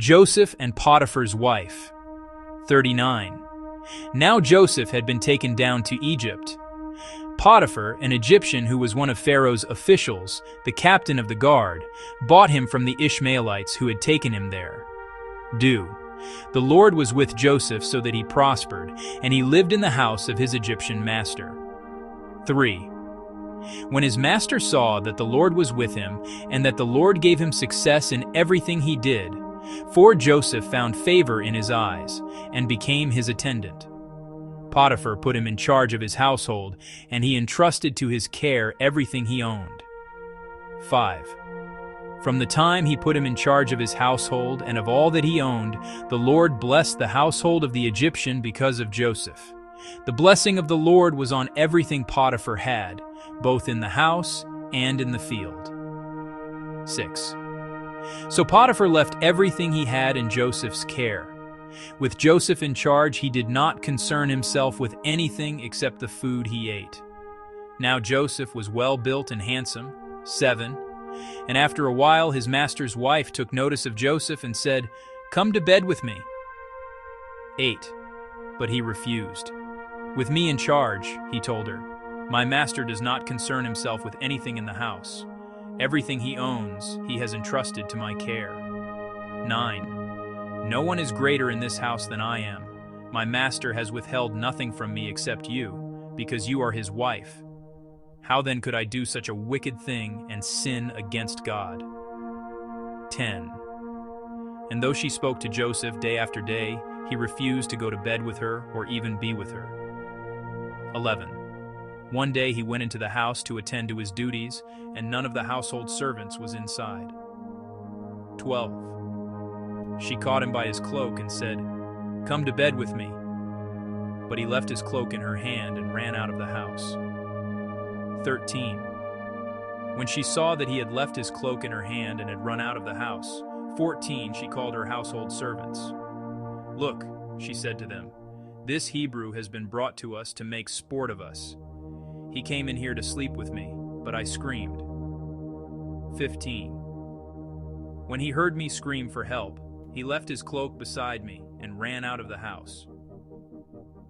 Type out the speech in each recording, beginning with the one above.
Joseph and Potiphar's wife. 39. Now Joseph had been taken down to Egypt. Potiphar, an Egyptian who was one of Pharaoh's officials, the captain of the guard, bought him from the Ishmaelites who had taken him there. The Lord was with Joseph so that he prospered, and he lived in the house of his Egyptian master. 3. When his master saw that the Lord was with him, and that the Lord gave him success in everything he did, for Joseph found favor in his eyes, and became his attendant. Potiphar put him in charge of his household, and he entrusted to his care everything he owned. 5. From the time he put him in charge of his household and of all that he owned, the Lord blessed the household of the Egyptian because of Joseph. The blessing of the Lord was on everything Potiphar had, both in the house and in the field. 6. So Potiphar left everything he had in Joseph's care. With Joseph in charge, he did not concern himself with anything except the food he ate. Now Joseph was well built and handsome. 7. And after a while his master's wife took notice of Joseph and said, "Come to bed with me." 8. But he refused. "With me in charge," he told her, "my master does not concern himself with anything in the house. Everything he owns he has entrusted to my care." 9. No one is greater in this house than I am. My master has withheld nothing from me except you, because you are his wife. How then could I do such a wicked thing and sin against God? 10. And though she spoke to Joseph day after day, he refused to go to bed with her or even be with her. 11. One day he went into the house to attend to his duties, and none of the household servants was inside. 12. She caught him by his cloak and said, "Come to bed with me." But he left his cloak in her hand and ran out of the house. 13. When she saw that he had left his cloak in her hand and had run out of the house. 14. She called her household servants. "Look," she said to them, "this Hebrew has been brought to us to make sport of us. He came in here to sleep with me, but I screamed." 15. When he heard me scream for help, he left his cloak beside me and ran out of the house.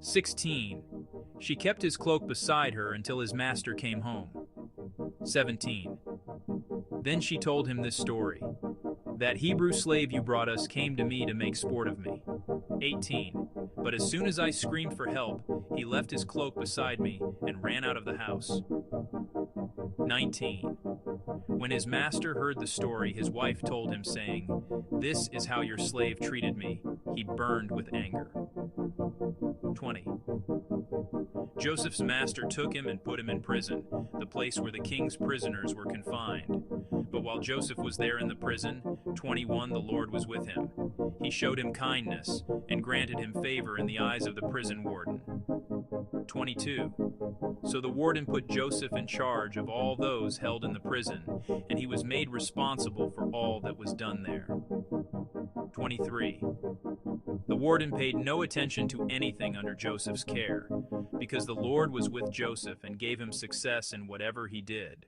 16. She kept his cloak beside her until his master came home. 17. Then she told him this story. "That Hebrew slave you brought us came to me to make sport of me." 18. But as soon as I screamed for help, he left his cloak beside me and ran out of the house. 19. When his master heard the story, his wife told him, saying, "This is how your slave treated me." He burned with anger. 20. Joseph's master took him and put him in prison, the place where the king's prisoners were confined. But while Joseph was there in the prison, 21, the Lord was with him. He showed him kindness and granted him favor in the eyes of the prison warden. 22. So the warden put Joseph in charge of all those held in the prison, and he was made responsible for all that was done there. 23. The warden paid no attention to anything under Joseph's care, because the Lord was with Joseph and gave him success in whatever he did.